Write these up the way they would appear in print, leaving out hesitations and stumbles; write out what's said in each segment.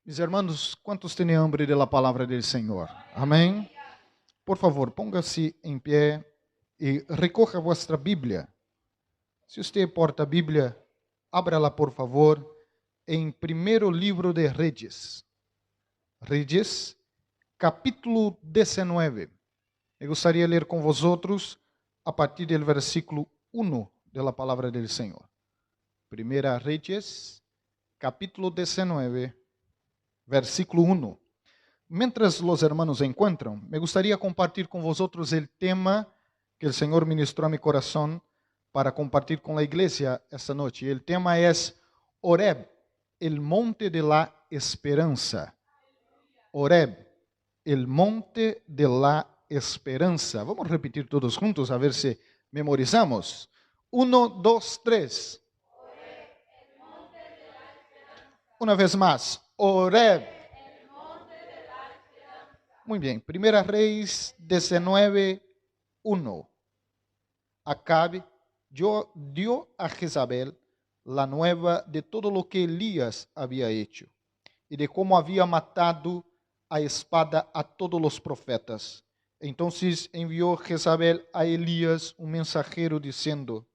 Mis hermanos, ¿cuántos tienen hambre de la palabra del Señor? Amén. Por favor, póngase en pie y recoja vuestra Biblia. Si usted porta Biblia, ábrala por favor en primeiro livro de Reyes. Reyes, capítulo 19. Me gustaría leer con vosotros a partir del versículo 1 de la palabra del Señor. Primera Reyes, capítulo 19, versículo 1. Mientras los hermanos encuentran, me gustaría compartir con vosotros el tema que el Señor ministró a mi corazón para compartir con la iglesia esta noche. El tema es Horeb, el monte de la esperanza. Horeb, el monte de la esperanza. Vamos a repetir todos juntos a ver si memorizamos. 1, 2, 3. Una vez más. Horeb. Muy bien. Primera Reyes 19, 1. Acabe dio a Jezabel la nueva de todo lo que Elías había hecho y de cómo había matado a espada a todos los profetas. Entonces envió Jezabel a Elías un mensajero diciendo: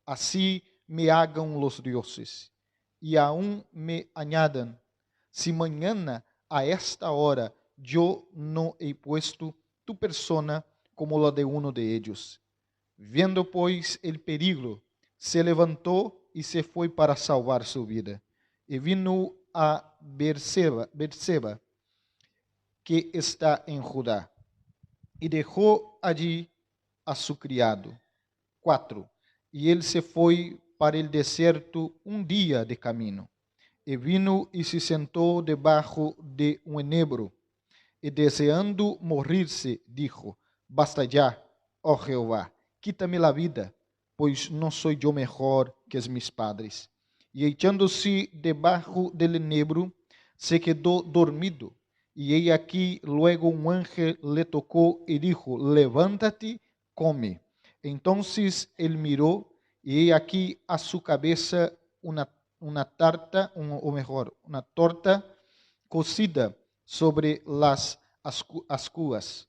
así me hagan los dioses y aún me añadan, si mañana a esta hora yo no he puesto tu persona como la de uno de ellos. Viendo, pues, el peligro, se levantó y se fue para salvar su vida. Y vino a Berseba, que está en Judá, y dejó allí a su criado. 4. Y él se fue para el desierto un día de camino. Y vino y se sentó debajo de un enebro. Y deseando morirse, dijo: basta ya, oh Jehová, quítame la vida, pues no soy yo mejor que mis padres. Y echándose debajo del enebro, se quedó dormido. Y he aquí luego un ángel le tocó y dijo: levántate, come. Entonces él miró, y he aquí a su cabeza una tarta, una torta cocida sobre las ascuas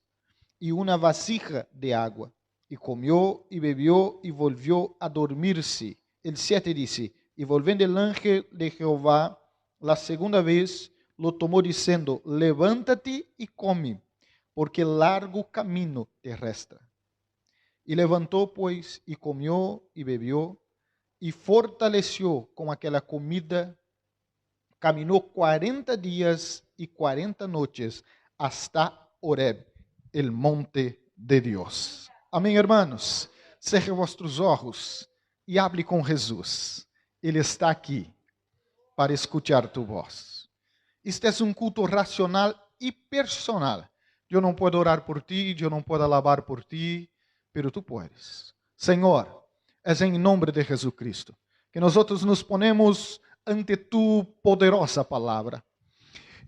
y una vasija de agua. Y comió y bebió y volvió a dormirse. El 7 dice: y volviendo el ángel de Jehová la segunda vez, lo tomó diciendo: levántate y come, porque largo camino te resta. Y levantó pues y comió y bebió y fortaleció con aquella comida. Caminó 40 días y 40 noches hasta Horeb, el monte de Dios. Amém, hermanos? Cerre vuestros ojos e hable com Jesus. Ele está aqui para escuchar tu voz. Este é um culto racional e personal. Eu não posso orar por ti, eu não posso alabar por ti, pero tu puedes. Senhor, é em nome de Jesucristo que nós nos ponemos ante tu poderosa palavra.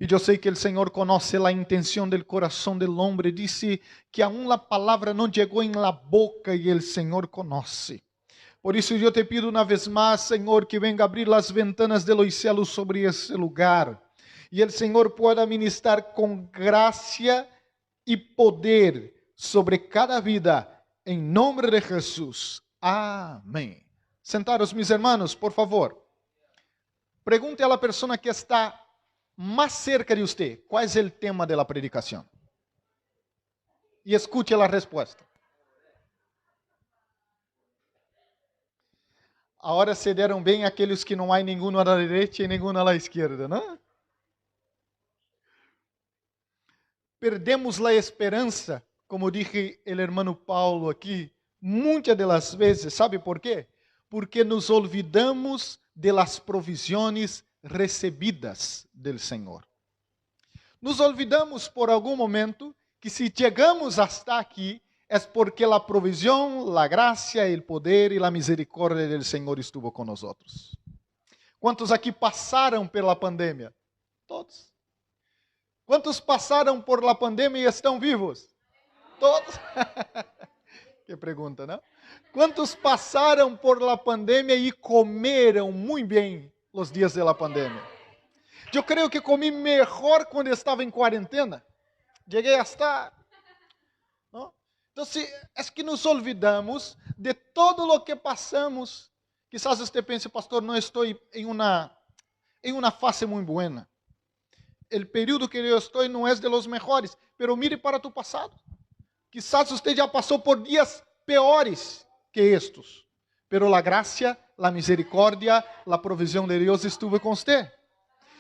E eu sei que o Senhor conhece a intenção do coração do homem. Disse que aún a palavra não chegou em la boca e o Senhor conhece. Por isso eu te pido uma vez mais, Senhor, que venga abrir as ventanas de los cielos sobre esse lugar. E o Senhor pueda ministrar com graça e poder sobre cada vida, em nome de Jesus. Amém. Sentaros, mis hermanos, por favor. Pregunte a la persona que está más cerca de usted, ¿cuál es el tema de la predicación? Y escuche la respuesta. Ahora se deram bem aqueles que não há nenhum à direita e nenhum à esquerda, não? Perdemos a esperança, como dije el hermano Paulo aqui, muitas das vezes, ¿sabe por quê? Porque nos olvidamos de las provisiones recebidas del Senhor. Nos olvidamos por algum momento que se chegamos hasta aqui é porque a provisão, a graça, o poder e a misericórdia del Senhor estuvo com nós. Quantos aqui passaram pela pandemia? Todos. Quantos passaram por la pandemia e estão vivos? Todos. Que pergunta, não? Quantos passaram por la pandemia e comeram muito bem os dias de la pandemia? Eu creio que comi melhor quando estava em quarentena. Cheguei a estar, ¿no? Então, é que nos olvidamos de todo o que passamos. Quizás você pense, pastor, não estou em uma fase muito buena. O período que eu estou não é de los mejores, pero mire para tu passado. Quizás você já passou por dias piores que estes, pero la gracia, la misericordia, la provisión de Deus estuvo com você.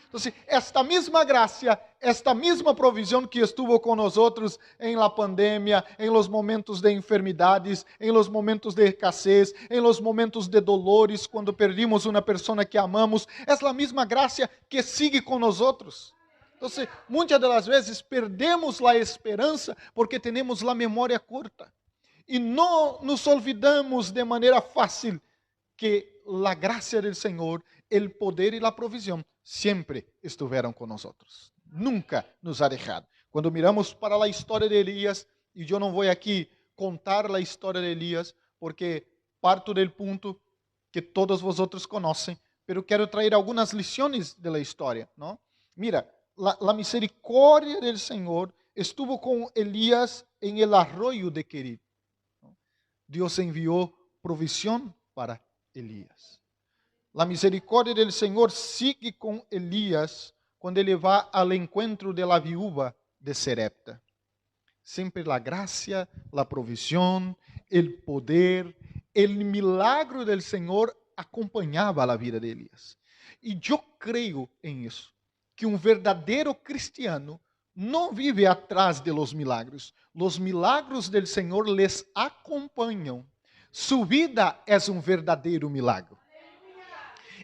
Então, esta mesma graça, esta mesma provisão que estuvo com nós outros em la pandemia, em los momentos de enfermidades, em los momentos de escassez, em los momentos de dolores, quando perdimos uma pessoa que amamos, é a mesma graça que sigue com nós outros. Então, muitas das vezes perdemos a esperança porque temos a memória curta. E não nos olvidamos de maneira fácil que a graça do Senhor, o poder e a provisão sempre estiveram com nós. Nunca nos ha deixado. Quando miramos para a história de Elias, e eu não vou aqui contar a história de Elias, porque parto do ponto que todos vosotros conhecem, pero quero trazer algumas lições da história, não? Mira, a misericórdia do Senhor estuvo com Elias em el arroio de Querit. Deus enviou provisión para Elias. A misericórdia do Senhor sigue com Elias quando ele vai ao encontro de la viúva de Serepta. Sempre a graça, a provisión, o poder, o milagro do Senhor acompanhava a vida de Elias. E eu creio em isso, que um verdadeiro cristiano não vive atrás de los milagros. Los milagros del Senhor les acompanham. Sua vida é um verdadeiro milagro.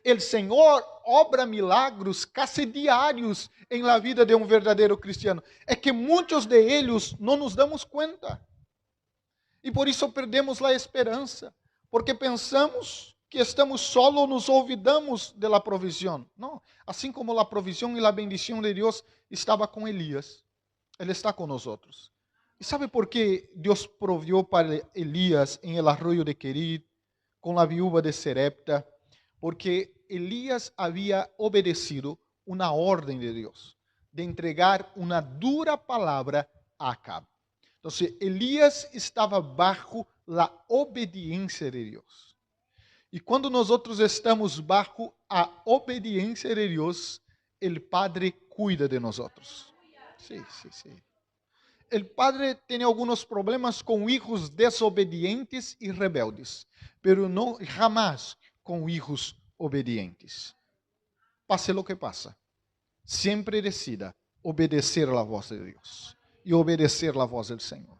O Senhor obra milagros quase diários em la vida de um verdadeiro cristiano. É que muitos de eles não nos damos conta. E por isso perdemos a esperança. Porque pensamos que estamos solos, nos olvidamos de la provisión. Não, assim como a provisión e a bendição de Deus estava com Elias, Ele está com nós outros. E sabe por que Deus proviu para Elias em el arroio de Querit, com a viúva de Serepta? Porque Elias havia obedecido uma ordem de Deus, de entregar uma dura palavra a Acab. Então, Elias estava bajo a obediência de Deus. E quando nós estamos bajo a obediência de Deus, o Padre cuida de nós. Sim, sim, sim. O Padre tem alguns problemas com hijos desobedientes e rebeldes, pero não jamais com hijos obedientes. Pase lo que pasa, sempre decida obedecer a voz de Deus e obedecer a voz do Senhor.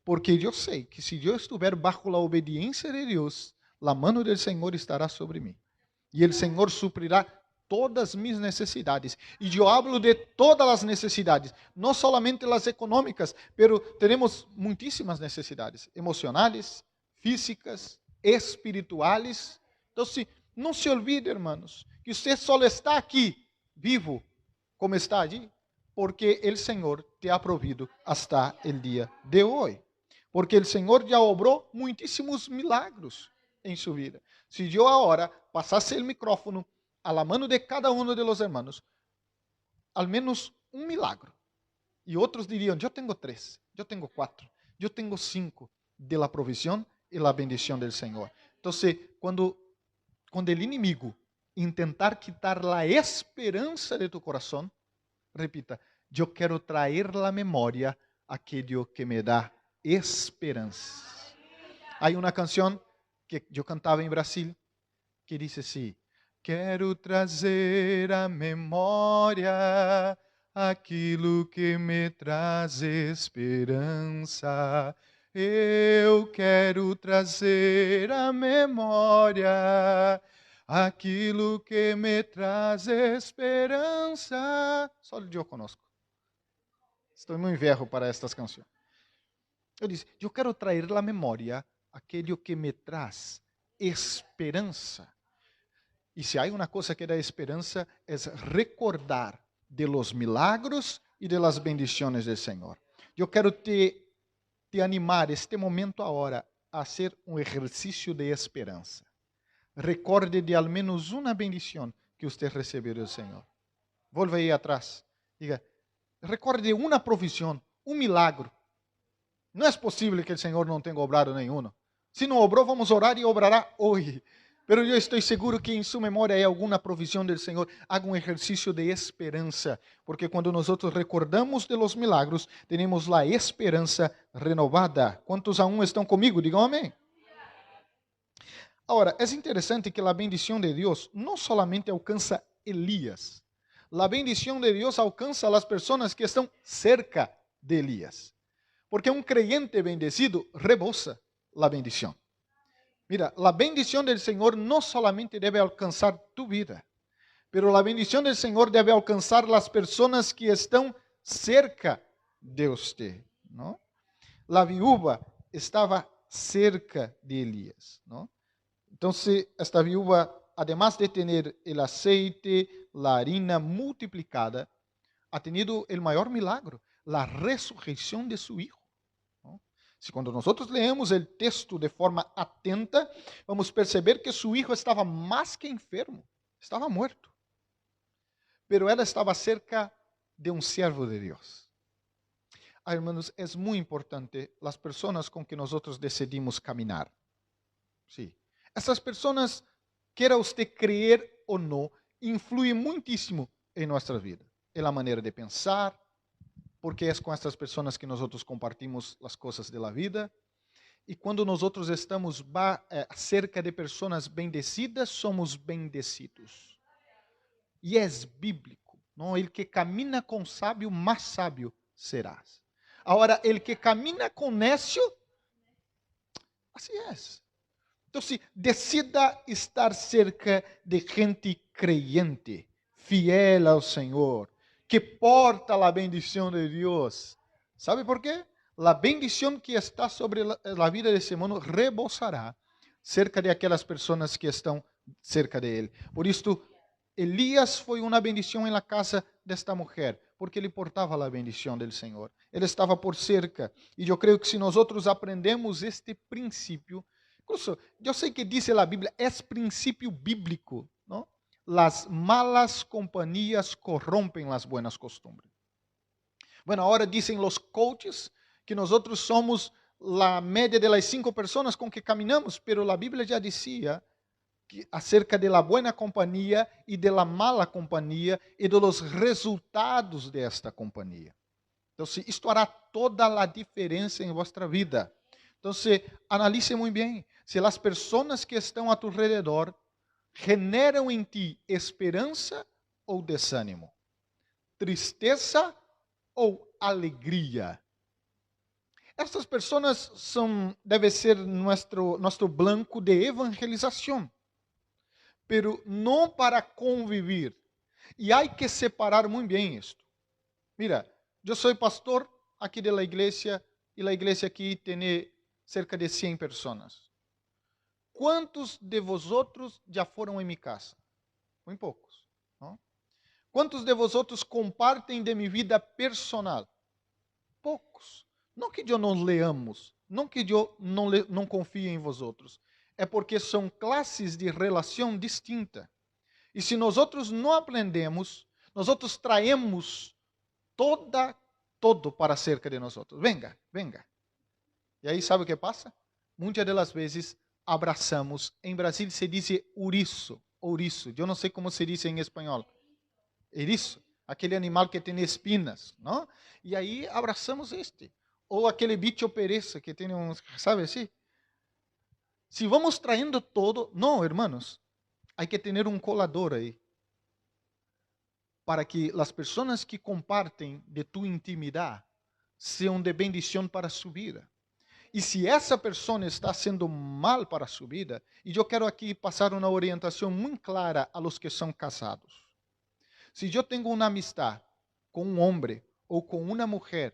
Porque eu sei que se eu estiver bajo a obediência de Deus, a mano do Senhor estará sobre mim. E o Senhor suprirá todas as minhas necessidades. E eu hablo de todas as necessidades, não solamente as econômicas, pero temos muitíssimas necessidades emocionais, físicas, espirituais. Então, não se olvide, hermanos, que você só está aqui, vivo, como está allí, porque o Senhor te ha provido hasta o dia de hoje. Porque o Senhor já obrou muitíssimos milagros em sua vida. Se eu agora passasse o micrófono a la mano de cada um de los hermanos, al menos um milagro. E outros diriam, eu tenho 3, eu tenho 4, eu tenho 5 de la provisión e la bendición del Senhor. Então, quando o inimigo intentar quitar a esperança de tu coração, repita, eu quero trazer la memória aquele que me dá esperança. Há uma canção que eu cantava em Brasil que diz assim: quero trazer à memória aquilo que me traz esperança. Eu quero trazer à memória aquilo que me traz esperança. Só eu conosco. Estou muito velho para estas canções. Eu disse, eu quero trazer à memória aquele que me traz esperança. E se há uma coisa que dá esperança, é recordar de los milagros e de las bendiciones do Senhor. Eu quero te animar este momento agora a fazer um exercício de esperança. Recorde de al menos uma bendição que você recebeu do Senhor. Volve aí atrás. Diga, recorde uma profissão, um milagro. Não é possível que o Senhor não tenha obrado nenhum. Se não obrou, vamos orar e obrará hoje. Pero eu estou seguro que em sua memória é alguma provisão do Senhor. Haga um exercício de esperança, porque quando nós recordamos de los milagros, temos a esperança renovada. Quantos aún estão comigo? Digam amém. Agora, é interessante que a bendição de Deus não solamente alcança Elias. A bendição de Deus alcança as pessoas que estão cerca de Elias. Porque um creyente bendecido rebosa a bendição. Mira, a bendição do Senhor não solamente deve alcançar tu vida, pero a bendição do Senhor deve alcançar as pessoas que estão cerca de você, não? A viúva estava cerca de Elias, não? Então, esta viúva, además de ter o aceite, a harina multiplicada, ha tenido o maior milagro, a ressurreição de seu hijo. Se quando nós leemos o texto de forma atenta, vamos perceber que seu hijo estava mais que enfermo, estava morto. Pero ela estava cerca de um servo de Deus. Ah, hermanos, é muito importante as pessoas com que nós decidimos caminhar. Sim. Essas pessoas, queira você crer ou não, influem muitíssimo em nossa vida. É a maneira de pensar, porque é com essas pessoas que nós compartimos as coisas da vida. E quando nós estamos cerca de pessoas bendecidas, somos bendecidos. E é bíblico, não? El que camina com sábio, mais sábio serás. Agora, el que camina com necio, assim é. Então, decida estar cerca de gente creyente, fiel ao Senhor, que porta a bendição de Deus. ¿Sabe por quê? A bendição que está sobre a vida de esse mundo rebosará cerca de aquelas pessoas que estão cerca de ele. Por isso, Elias foi uma bendição em la casa desta mulher, porque ele portava a bendição do Senhor. Ele estava por cerca. E eu creio que se nós aprendemos este princípio, incluso, eu sei que diz a Bíblia, é princípio bíblico, não? Las malas companhias corrompem as buenas costumbres. Bueno, agora dizem os coaches que nós somos a média de las 5 pessoas com que caminhamos, pero a Bíblia já dizia que acerca de la buena companhia e de la mala companhia e de los resultados desta companhia. Então, isto hará toda a diferença em vossa vida. Então, analise muito bem se as pessoas que estão a tu redor generam em ti esperança ou desânimo, tristeza ou alegria. Essas pessoas devem ser nosso blanco de evangelização, pero não para convivir. E há que separar muito bem isto. Mira, eu sou pastor aqui da igreja e a igreja aqui tem cerca de 100 pessoas. Quantos de vosotros já foram em minha casa? Muito poucos. Não? Quantos de vosotros compartem de minha vida personal? Poucos. Não que eu não leamos, não que eu não confie em vosotros. É porque são classes de relação distinta. E se nós não aprendemos, nós traemos todo para cerca de nós. Venga, venga. E aí sabe o que passa? Muitas das vezes abraçamos. Em Brasil se diz ouriço. Eu não sei como se diz em espanhol. Eriço, aquele animal que tem espinas, não? E aí abraçamos este. Ou aquele bicho pereza que tem uns, sabe assim? Se vamos traindo todo, não, hermanos, há que ter um colador aí. Para que as pessoas que compartem de tu intimidade sejam de bendição para sua vida. E se essa pessoa está sendo mal para sua vida, e eu quero aqui passar uma orientação muito clara a los que são casados. Se eu tenho uma amistade com um homem ou com uma mulher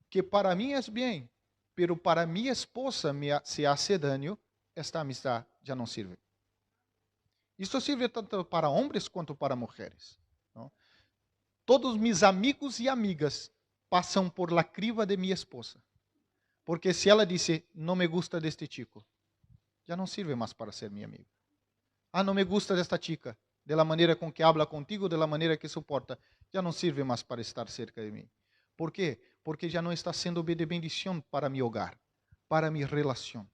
que para mim é bem, pero para minha esposa se hace daño, esta amistade já não serve. Isso serve tanto para homens quanto para mulheres. Não? Todos meus amigos e amigas passam por la criva de minha esposa. Porque se ela disse, não me gusta deste chico, já não serve mais para ser minha amiga. Ah, não me gusta desta chica, de la manera com que habla contigo, de la manera que suporta, já não serve mais para estar cerca de mim. ¿Por quê? Porque já não está sendo de bendição para mi hogar, para mi relação.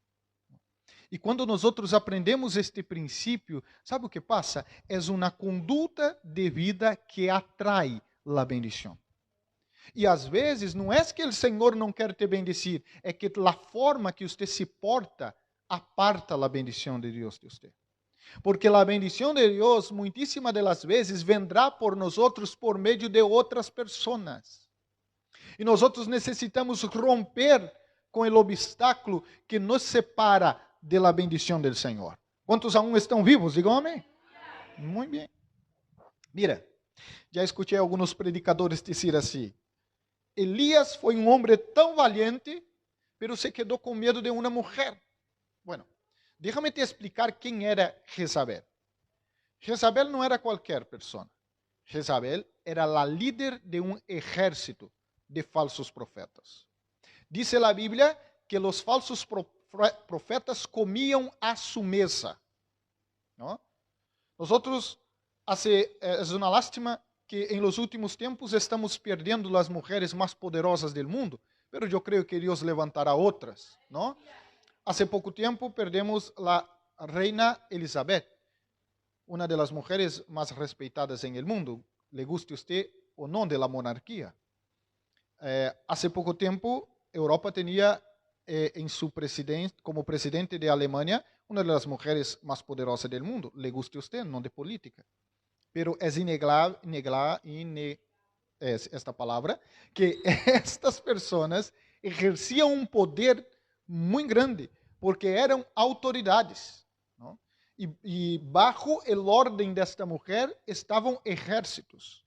E quando nós outros aprendemos este princípio, sabe o que passa? É uma conduta de vida que atrai a bendição. E às vezes não é que o Senhor não quer te bendecir, é que a forma que você se porta aparta a bendição de Deus de você. Porque a bendição de Deus, muitíssimas das vezes, vendrá por nós outros por meio de outras pessoas. E nós outros necessitamos romper com o obstáculo que nos separa de la bendição do Senhor. Quantos aún estão vivos? Digam amém. Muito bem. Mira, já escutei alguns predicadores dizer assim: Elias foi um homem tão valiente, pero se quedou com medo de uma mulher. Bueno, déjame te explicar quem era Jezabel. Jezabel não era qualquer pessoa. Jezabel era a líder de um exército de falsos profetas. Dice a Bíblia que os falsos profetas comiam a sua mesa. ¿No? Nosotros, é uma lástima que em los últimos tempos estamos perdendo as mulheres mais poderosas do mundo, mas eu creio que Deus levantará outras, não? Hace pouco tempo perdemos a reina Elizabeth, uma das mulheres mais respeitadas em el mundo, le guste usted ou não de la monarquia. Hace pouco tempo Europa tinha como presidente de Alemanha uma das mulheres mais poderosas do mundo, le guste usted, não de política. Pero es esta palavra, que estas pessoas exerciam um poder muito grande, porque eram autoridades. ¿No? E bajo el orden desta mulher estavam exércitos.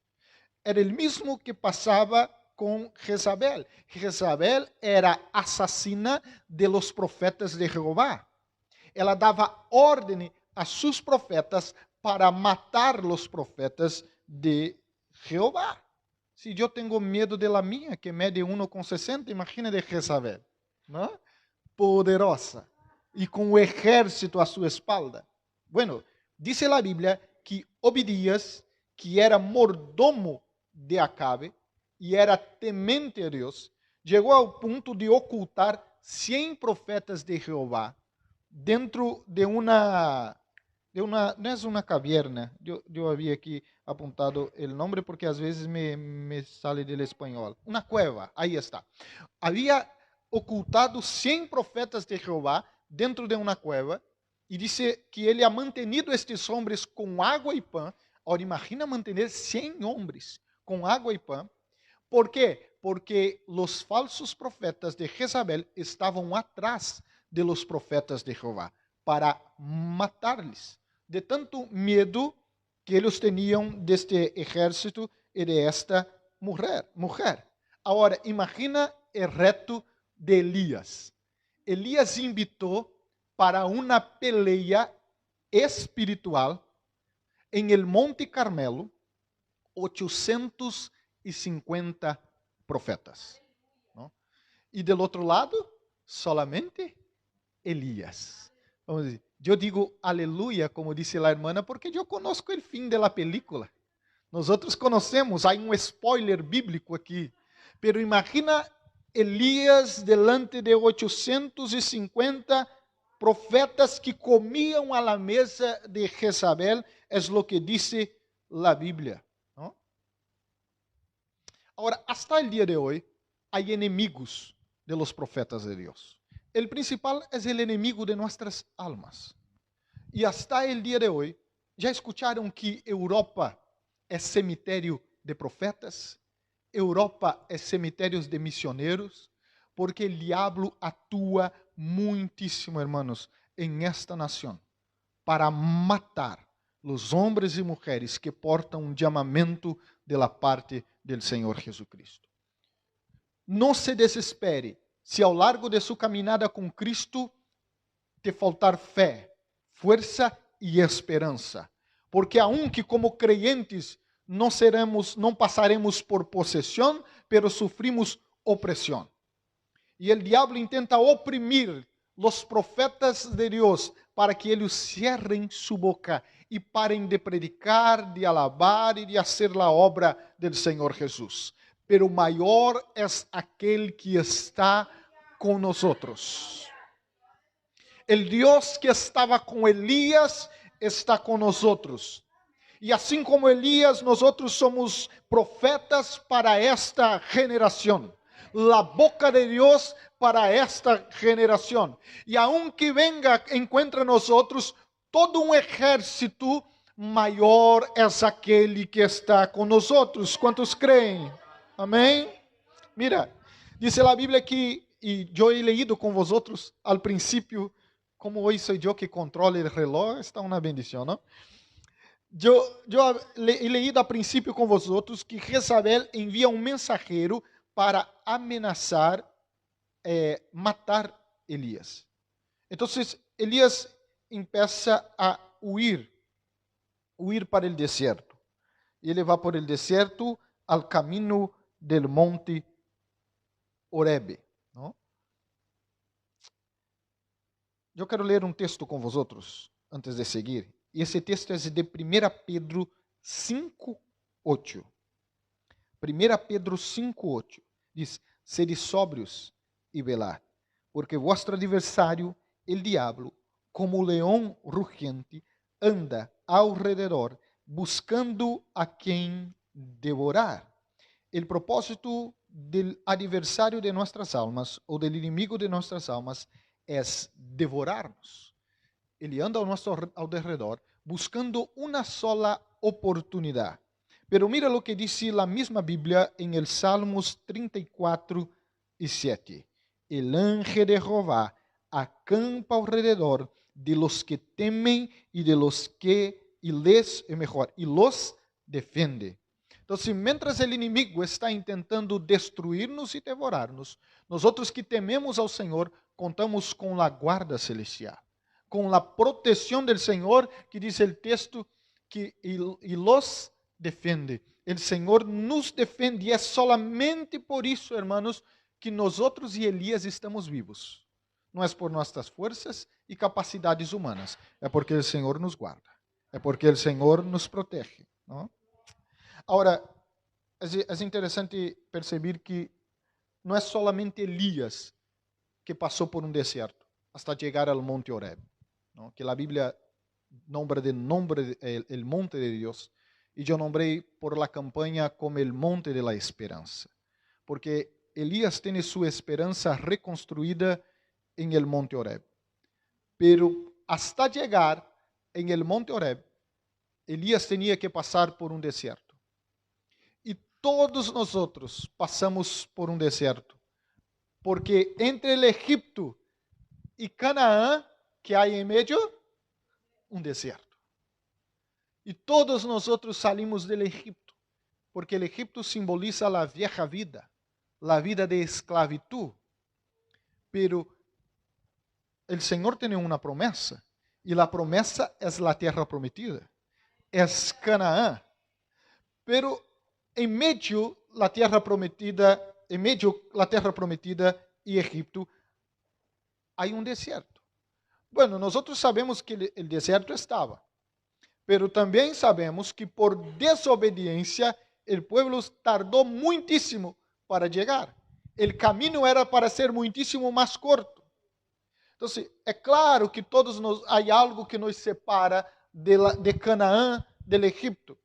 Era o mesmo que passava com Jezabel. Jezabel era assassina de los profetas de Jeová. Ela dava ordem a seus profetas para matar os profetas de Jeová. Se eu tenho medo de la minha, que mede 1,60, imagina de Jezabel, ¿no? Poderosa, e com o exército a sua espalda. Bueno, dice a Bíblia que Obadias, que era mordomo de Acabe, e era temente a Deus, chegou ao ponto de ocultar 100 profetas de Jeová dentro de uma não é uma caverna, eu havia aqui apontado o nome porque às vezes me sale do espanhol. Uma cueva, aí está. Havia ocultado 100 profetas de Jeová dentro de uma cueva e disse que ele ha mantenido estes homens com água e pão. Agora imagina manter 100 homens com água e pão. ¿Por quê? Porque os falsos profetas de Jezabel estavam atrás de los profetas de Jeová para matar-lhes. De tanto medo que eles tinham deste exército e de esta mulher. Agora, imagina o reto de Elias. Elias invitou para uma peleia espiritual em el Monte Carmelo 850 profetas. ¿No? E do outro lado, solamente Elias. Vamos dizer, eu digo aleluia, como disse a irmã, porque eu conosco o fim da película. Nós outros conhecemos, há um spoiler bíblico aqui. Pero imagina Elias delante de 850 profetas que comiam a la mesa de Jezabel, é o que diz a Bíblia. ¿No? Agora, hasta el dia de hoje, há inimigos de los profetas de Deus. El principal es el enemigo de nuestras almas. Y hasta el día de hoy, ¿ya escucharon que Europa es cemitério de profetas? Europa es cemitério de misioneros? Porque el diablo actúa muitíssimo, hermanos, en esta nación para matar los hombres y mujeres que portam un llamamiento de la parte del Señor Jesucristo. No se desespere se ao largo de sua caminhada com Cristo te faltar fé, força e esperança, porque aunque como creyentes não passaremos por possessão, pero sufrimos opressão. E o diabo intenta oprimir los profetas de Dios para que ellos cierren su boca y paren de predicar, de alabar y de hacer la obra del Señor Jesús. Pero mayor es aquel que está con nosotros. El Dios que estaba con Elías está con nosotros. Y así como Elías, nosotros somos profetas para esta generación. La boca de Dios para esta generación. Y aunque venga, encuentre nosotros todo un ejército, mayor es aquel que está con nosotros. ¿Cuántos creen? Amén. Mira, dice la Biblia que, y yo he leído con vosotros al principio, como hoy soy yo que controlo el reloj, está una bendición, ¿no? Yo he leído a princípio com vosotros que Jezabel envia um mensageiro para amenazar, matar Elias. Então, Elias empieza a huir para o deserto. E ele vai por el deserto al caminho del monte Horebe, ¿no? Eu quero ler um texto com vosotros antes de seguir. E esse texto é de 1 Pedro 5:8. 1 Pedro 5:8 diz: Sede sóbrios e velad, porque vuestro adversário, el diablo, como leão rugiente, anda ao redor, buscando a quem devorar. El propósito del adversário de nuestras almas, ou del inimigo de nuestras almas, é devorarnos. Ele anda ao derredor, buscando uma sola oportunidade. Pero mira lo que dice la misma Biblia en el Salmos 34:7. El ángel de Jehová acampa alrededor de los que temen y de los que los defiende. Então, mientras el inimigo está intentando destruir-nos e devorar-nos, nós que tememos ao Senhor, contamos com a guarda celestial, com a proteção do Senhor, que diz o texto que e los defende. O Senhor nos defende, e é solamente por isso, hermanos, que nós e Elias estamos vivos. Não é por nossas forças e capacidades humanas, é porque o Senhor nos guarda, é porque o Senhor nos protege, não? Agora, é interessante perceber que não é solamente Elias que passou por um deserto hasta chegar ao monte Horeb, ¿no? Que a Bíblia nombra el monte de Dios, y yo nombré por la campaña como el monte de la esperanza, porque Elías tiene su esperanza reconstruida en el monte Horeb, pero hasta llegar en el monte Horeb, Elías tenía que pasar por un desierto, y todos nosotros pasamos por un desierto, porque entre el Egipto y Canaán, que hay en medio, un desierto. E todos nós salimos do Egipto, porque o Egipto simboliza a vieja vida, a vida de esclavitud. Pero o Senhor tem uma promessa, e a promessa é a terra prometida, é Canaã. Pero em meio a terra prometida, e Egipto, há um deserto. Bueno, nós sabemos que o deserto estava. Pero também sabemos que por desobediência o pueblo tardou muitíssimo para chegar. O caminho era para ser muitíssimo mais curto. Então, é claro que há algo que nos separa de Canaã, do Egipto.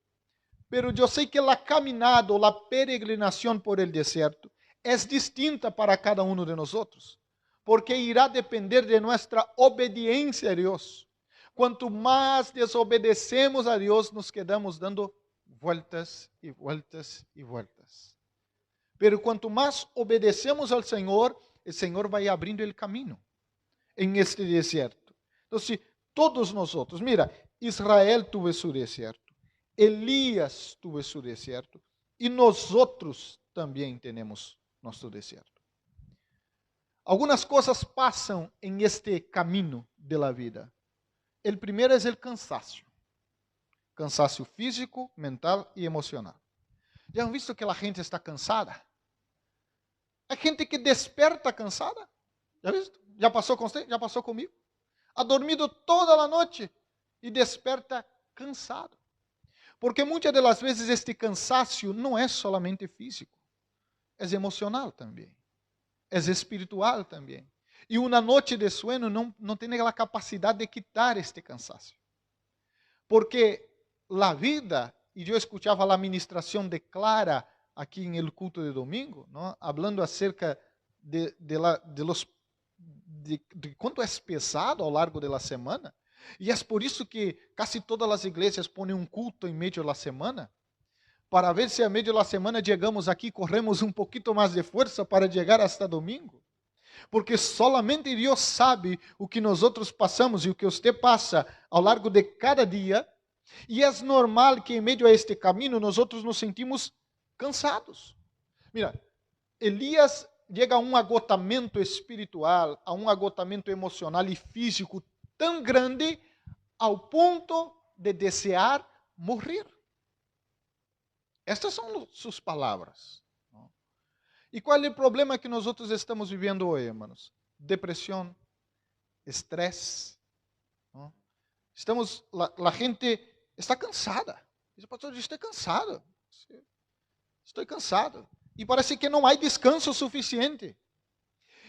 Pero eu sei que a caminhada ou a peregrinação por el deserto é distinta para cada um de nós, porque irá depender de nossa obediência a Deus. Quanto mais desobedecemos a Deus, nos quedamos dando vueltas e vueltas e vueltas. Pero quanto mais obedecemos ao Senhor, o Senhor vai abrindo o caminho em este deserto. Então, todos nós, mira, Israel tuvo seu deserto, Elias tuvo seu deserto, e nós também temos nosso deserto. Algumas coisas passam em este caminho de la vida. El primeiro é o cansaço. Cansaço físico, mental e emocional. Já han visto que a gente está cansada? Há gente que desperta cansada. Já visto? Já passou com você? Já passou comigo? Ha dormido toda a noite e desperta cansado. Porque muitas das vezes este cansaço não é solamente físico, é emocional também, é espiritual também. E uma noite de sono não tem a capacidade de quitar este cansaço. Porque a vida, e eu escutava a ministração de Clara aqui no culto de domingo, ¿no? Hablando acerca de quanto é pesado ao largo da semana. E é por isso que quase todas as igrejas põem um culto em meio da semana, para ver se a meio da semana chegamos aqui, corremos um pouquinho mais de força para chegar hasta domingo. Porque solamente Deus sabe o que nós outros passamos e o que você passa ao largo de cada dia. E é normal que em meio a este caminho nós outros nos sentimos cansados. Mira, Elias chega a um agotamento espiritual, a um agotamento emocional e físico tão grande ao ponto de desejar morrer. Estas são suas palavras. E qual é o problema que nós outros estamos vivendo hoje, irmãos? Depressão, estresse. A gente está cansada. Diz, pastor, eu estou cansado. Estou cansado. E parece que não há descanso suficiente.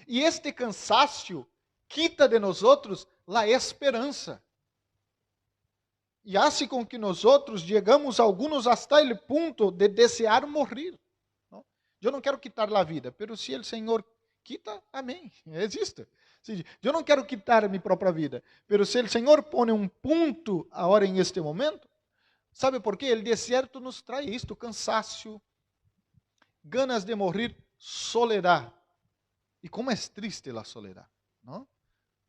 E este cansaço quita de nós outros a esperança. E hace com que nós outros chegamos alguns hasta o ponto de desejar morrer. Eu não quero quitar a vida, mas se o Senhor quita, amém. Existe. Eu não quero quitar minha própria vida, mas se o Senhor põe um ponto agora em este momento, sabe por quê? O deserto nos traz isto, cansaço, ganas de morrer, soledad. E como é triste a soledad, não?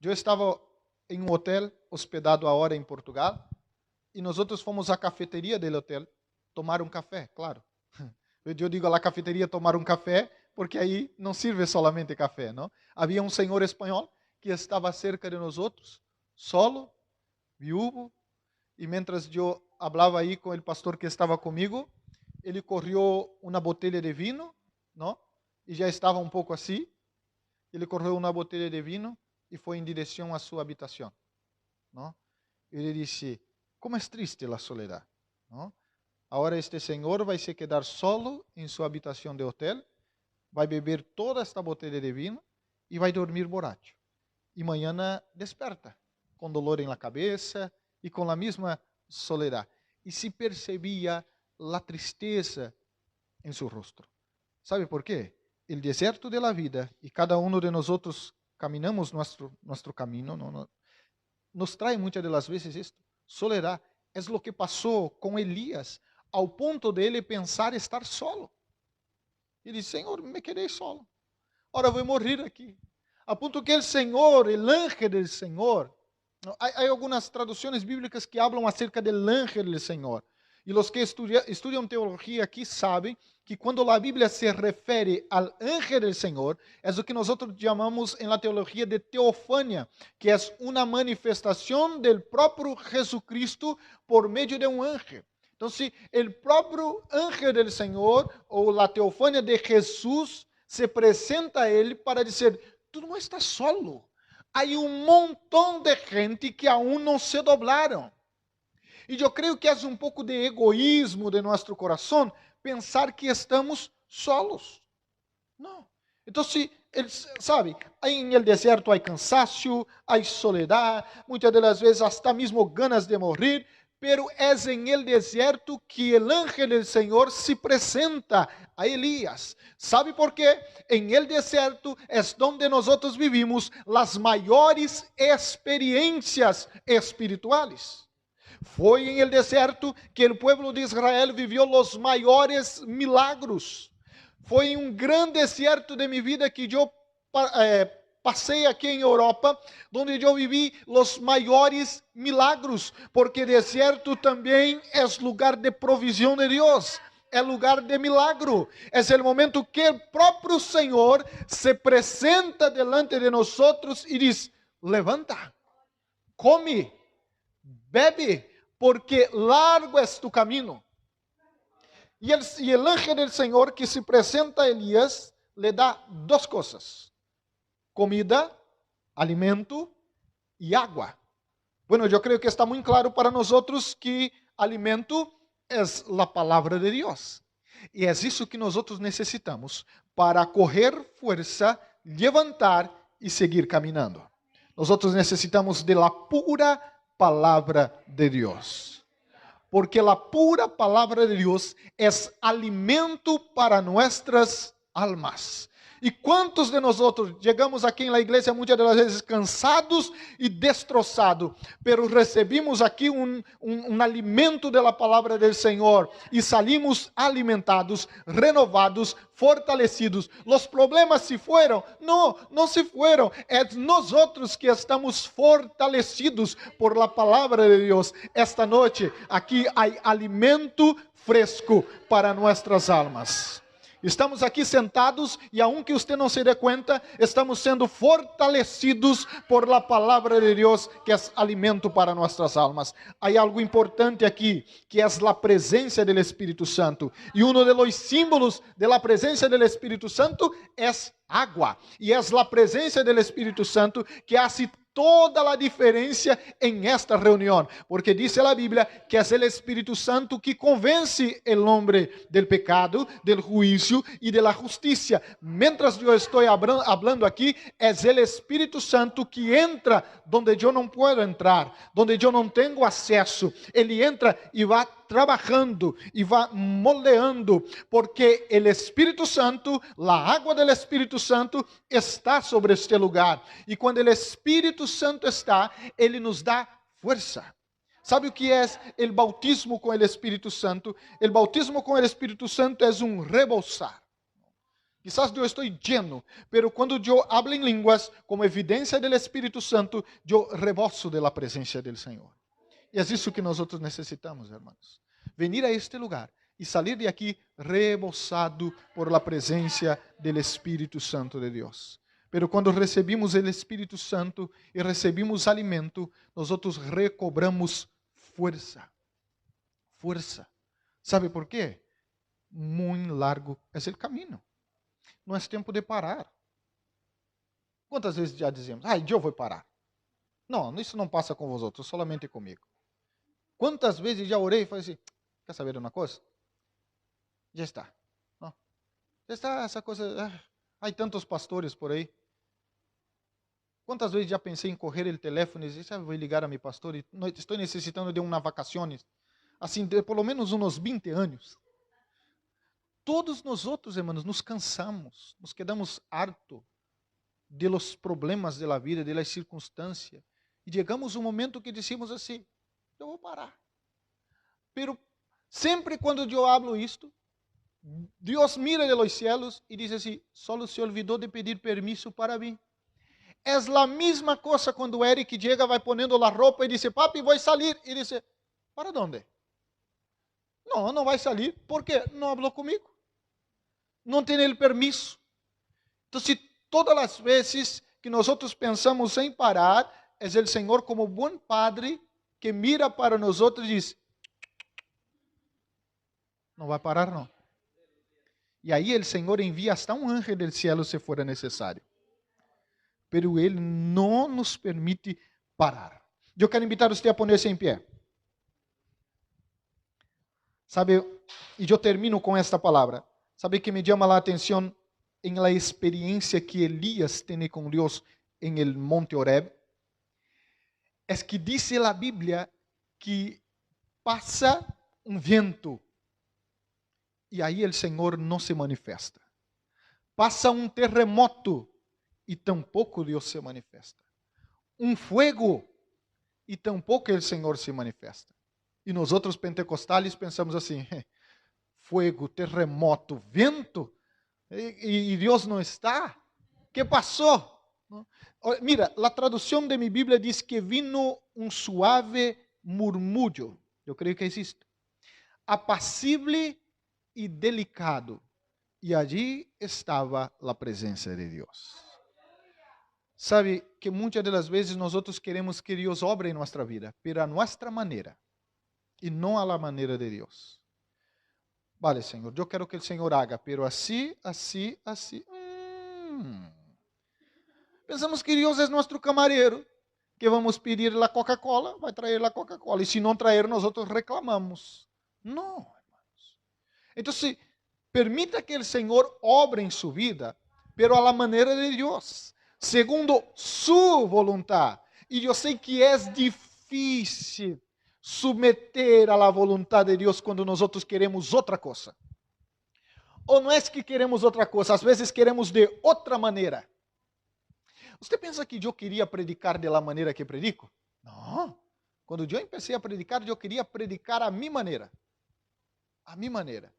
Eu estava em um hotel hospedado agora em Portugal e nós outros fomos à cafeteria do hotel tomar um café, claro. Eu digo à cafeteria tomar um café porque aí não serve solamente café, não? Havia um senhor espanhol que estava cerca de nós outros, solo, viúvo, e mientras eu falava aí com o pastor que estava comigo, ele correu uma botella de vinho, não? E já estava um pouco assim. Ele correu uma botella de vinho e foi em direção à sua habitação, não? Ele disse: como é triste a soledad, não? Agora este senhor vai se quedar solo em sua habitação de hotel, vai beber toda esta botella de vinho e vai dormir borracho. E amanhã desperta com dolor na cabeça e com a mesma soledad. E se percebia a tristeza em seu rosto. ¿Sabe por quê? O deserto de la vida, e cada um de nós outros caminhamos nosso caminho, nos traz muitas das vezes isto. Soledad é o que passou com Elias, ao ponto de ele pensar estar solo. Ele disse: Senhor, me quedei solo. Agora vou morrer aqui. A ponto que o Senhor, o ángel do Senhor, há algumas traduções bíblicas que falam acerca do ángel do Senhor. E os que estudam teologia aqui sabem que quando a Bíblia se refere ao ángel do Senhor, é o que nós chamamos na teologia de teofania, que é uma manifestação do próprio Jesucristo por meio de um ángel. Então, se o próprio ángel do Senhor, ou a teofania de Jesus, se apresenta a ele para dizer: tu não estás solo. Há um montão de gente que aún não se doblaram. E eu creio que é um pouco de egoísmo de nosso coração pensar que estamos solos. Não. Então, sabe, em el deserto há cansaço, há soledad, muitas das vezes hasta mesmo ganas de morrer, pero es en el deserto que el ángel del Señor se presenta a Elías. ¿Sabe por qué? En el deserto es donde nosotros vivimos las mayores experiencias espirituales. Foi em el deserto que o povo de Israel viveu os maiores milagros. Foi em um grande deserto de minha vida que eu passei aqui em Europa, onde eu vivi os maiores milagros, porque deserto também é lugar de provisão de Deus. É lugar de milagro. É o momento que o próprio Senhor se apresenta delante de nós e diz: levanta, come, bebe, porque largo é tu caminho. E o ángel do Senhor que se apresenta a Elias, le dá duas coisas: comida, alimento y agua. Bueno, yo creo que está muy claro para nosotros que alimento es la palabra de Dios. Y es eso que nosotros necesitamos para coger fuerza, levantar y seguir caminando. Nosotros necesitamos de la pura palabra de Dios. Porque la pura palabra de Dios es alimento para nuestras almas. ¿Y cuántos de nosotros llegamos aquí en la iglesia muchas de las veces cansados y destrozados, pero recibimos aquí un alimento de la palabra del Señor y salimos alimentados, renovados, fortalecidos? Los problemas se fueron? No, no se fueron. Es nosotros que estamos fortalecidos por la palabra de Dios. Esta noche aquí hay alimento fresco para nuestras almas. Estamos aqui sentados e aunque usted não se dê conta, estamos sendo fortalecidos por la palabra de Deus, que é alimento para nossas almas. Há algo importante aqui, que é a presença do Espírito Santo. E um dos símbolos da presença do Espírito Santo é água. E é a presença do Espírito Santo que hace toda a diferença em esta reunião, porque diz a Bíblia que é o Espírito Santo que convence o homem do pecado, do juízo e da justiça. Mientras eu estou falando aqui, é o Espírito Santo que entra donde eu não posso entrar, donde eu não tenho acesso. Ele entra e vai trabalhando e vai moldeando, porque o Espírito Santo, a água do Espírito Santo está sobre este lugar. E quando o Espírito Santo está, ele nos dá força. Sabe o que é o bautismo com o Espírito Santo? O bautismo com o Espírito Santo é um rebosar. Quizás eu estou lleno, pero quando eu hablo em línguas, como evidência do Espírito Santo, eu reboso da presença do Senhor. E é isso que nós necessitamos, irmãos. Venir a este lugar e sair de aqui rebosado por la presença do Espírito Santo de Deus. Pero quando recebimos o Espírito Santo e recebimos alimento, nós recobramos força. Força. ¿Sabe por quê? Muito largo é o caminho. Não é tempo de parar. Quantas vezes já dizemos, eu vou parar? Não, isso não passa com vós outros, solamente comigo. Quantas vezes já orei e falei assim, quer saber de uma coisa? Já está. Não. Já está essa coisa, há tantos pastores por aí. Quantas vezes já pensei em correr o telefone e dizer, vou ligar a meu pastor e estou necessitando de umas vacações, assim, de pelo menos uns 20 anos. Todos nós outros, irmãos, nos cansamos, nos quedamos hartos de los problemas de la vida, de las circunstâncias. E chegamos um momento que dizemos assim, eu vou parar. Pero sempre quando eu hablo isto, Deus mira de los cielos e diz assim, solo se olvidou de pedir permiso para mim. É a mesma coisa quando o Eric chega, vai ponendo a roupa e diz, papi, vou sair. E diz, para onde? Não, não vai sair. ¿Por quê? Não falou comigo. Não tem o permiso. Então, se todas as vezes que nós pensamos em parar, é o Senhor como bom padre que mira para nós e diz, não vai parar não. E aí o Senhor envia hasta um anjo do céu se for necessário. Pero Ele não nos permite parar. Eu quero invitar você a poner-se em pé. Sabe, e eu termino com esta palavra. Sabe que me chama a atenção em la experiência que Elías tem com Deus em el monte Horeb? É que diz a Bíblia que passa um vento e aí o Senhor não se manifesta. Passa um terremoto e tampouco Deus se manifesta. Um fogo e tampouco o Senhor se manifesta. E nós outros pentecostais pensamos assim, fogo, terremoto, vento, e Deus não está? Que passou? Mira, a tradução de minha Bíblia diz que vino um suave murmúrio. Eu creio que existe. Apacible e delicado. E allí estava a presença de Deus. Sabe que muitas das vezes nós queremos que Deus obre em nossa vida, pero a nossa maneira, e não a la maneira de Deus. Vale, Senhor, eu quero que o Senhor haga, pero assim, assim, assim. Pensamos que Deus é nosso camareiro, que vamos pedir a Coca-Cola, vai trazer a Coca-Cola. E se não trazer, nós reclamamos. Não, hermanos. Então, permita que o Senhor obre em sua vida, pero a la maneira de Deus, segundo su voluntad. E eu sei que é difícil submeter a la voluntad de Deus quando nós queremos outra coisa. Ou não é que queremos outra coisa, às vezes queremos de outra maneira. Você pensa que eu queria predicar de la maneira que predico? Não. Quando eu comecei a predicar, eu queria predicar a minha maneira. A minha maneira.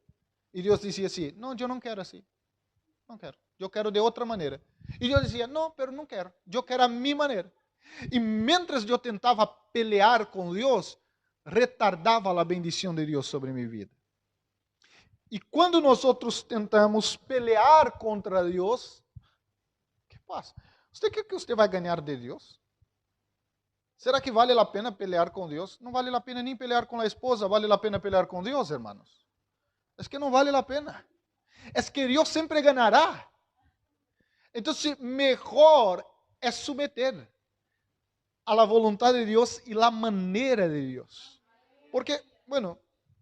E Deus dizia assim, não, eu não quero assim. Não quero. Eu quero de outra maneira. E Deus dizia, não, pero não quero. Eu quero a minha maneira. E mientras eu tentava pelear com Deus, retardava a bendição de Deus sobre minha vida. E quando nós tentamos pelear contra Deus, o que passa? Você quer que você vai ganhar de Deus? Será que vale a pena pelear com Deus? Não vale a pena nem pelear com a esposa, vale a pena pelear com Deus, hermanos. É que não vale a pena. É que Deus sempre ganhará. Então, melhor é submeter a la voluntad de Deus e la maneira de Deus. Porque, bueno,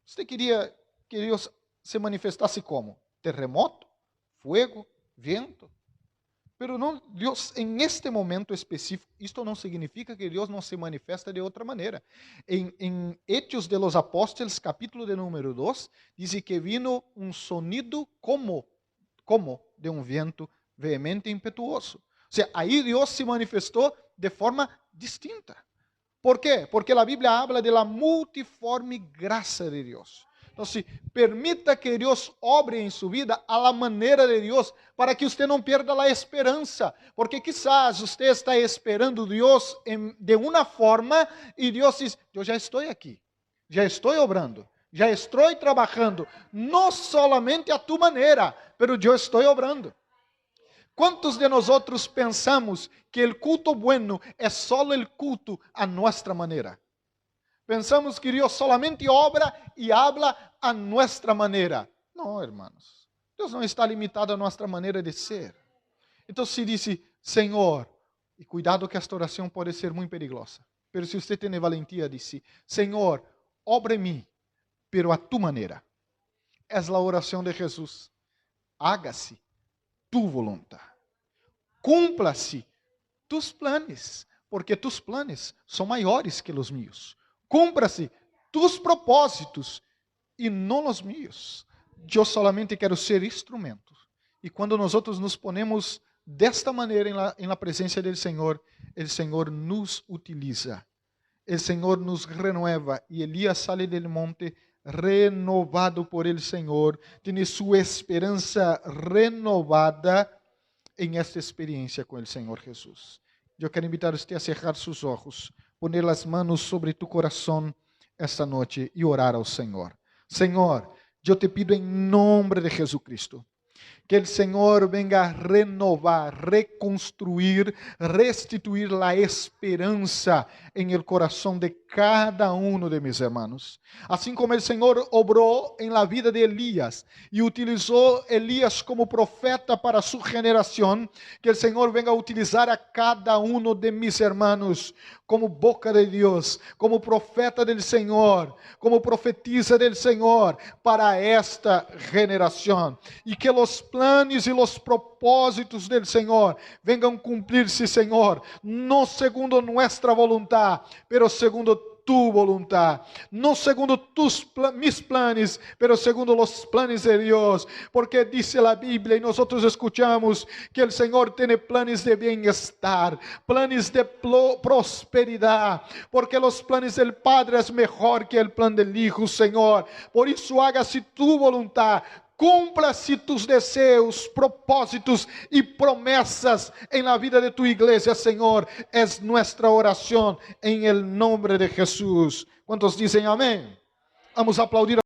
você queria que Deus se manifestasse como? Terremoto, fuego, viento. Pero não, Deus, em este momento específico, isto não significa que Deus não se manifesta de outra maneira. Em Hechos de los Apóstoles, capítulo de número 2, diz que vino um sonido como de um vento veemente e impetuoso. Ou seja, aí Deus se manifestou de forma distinta. ¿Por quê? Porque a Bíblia habla de la multiforme graça de Deus. Então, permita que Deus obre em sua vida a la maneira de Deus, para que você não perda a esperança. Porque quizás você está esperando Deus de uma forma e Deus diz, eu já estou aqui, já estou obrando, já estou trabalhando, não solamente a tu maneira, pero eu estou obrando. Quantos de nós pensamos que o culto bueno é só o culto a nossa maneira? Pensamos que Deus solamente obra e habla a nossa maneira. Não, hermanos. Deus não está limitado a nossa maneira de ser. Então, se disse, Senhor, e cuidado que esta oração pode ser muito perigosa. Mas se você tem valentia, disse, Senhor, obra em mim, pero a tu maneira. É a oração de Jesus. Hágase tu voluntad. Cumpla-se tus planes, porque tus planes são maiores que os meus. Cumpra-se tus propósitos e não os meus. Eu solamente quero ser instrumento. E quando nós nos ponemos desta maneira em la presença do Senhor, o Senhor nos utiliza. O Senhor nos renueva. E Elias sale del monte renovado por el Senhor. Tem sua esperança renovada em esta experiência com o Senhor Jesus. Eu quero invitar você a cerrar seus olhos, poner as manos sobre tu coração esta noite e orar ao Senhor. Senhor, eu te pido em nome de Jesucristo, que o Senhor venga a renovar, reconstruir, restituir a esperança em el coração de cada de mis hermanos. Assim como o Senhor obrou em la vida de Elías e utilizou Elías como profeta para sua geração, que o Senhor venga a utilizar a cada de mis hermanos como boca de Deus, como profeta del Senhor, como profetisa del Senhor para esta geração. E que os planos e os propósitos del Senhor venham cumprir-se, Senhor, não segundo nossa vontade, pero segundo tu voluntad, no segundo mis planes, pero segundo los planes de Dios, porque dice la Biblia y nosotros escuchamos que el Señor tiene planes de bienestar, planes de prosperidad, porque los planes del Padre es mejor que el plan del Hijo, Señor. Por eso hágase tu voluntad. Cumpla-se tus desejos, propósitos e promessas em la vida de tu igreja, Senhor. É nossa oração em el nombre de Jesus. Quantos dizem amém? Vamos aplaudir.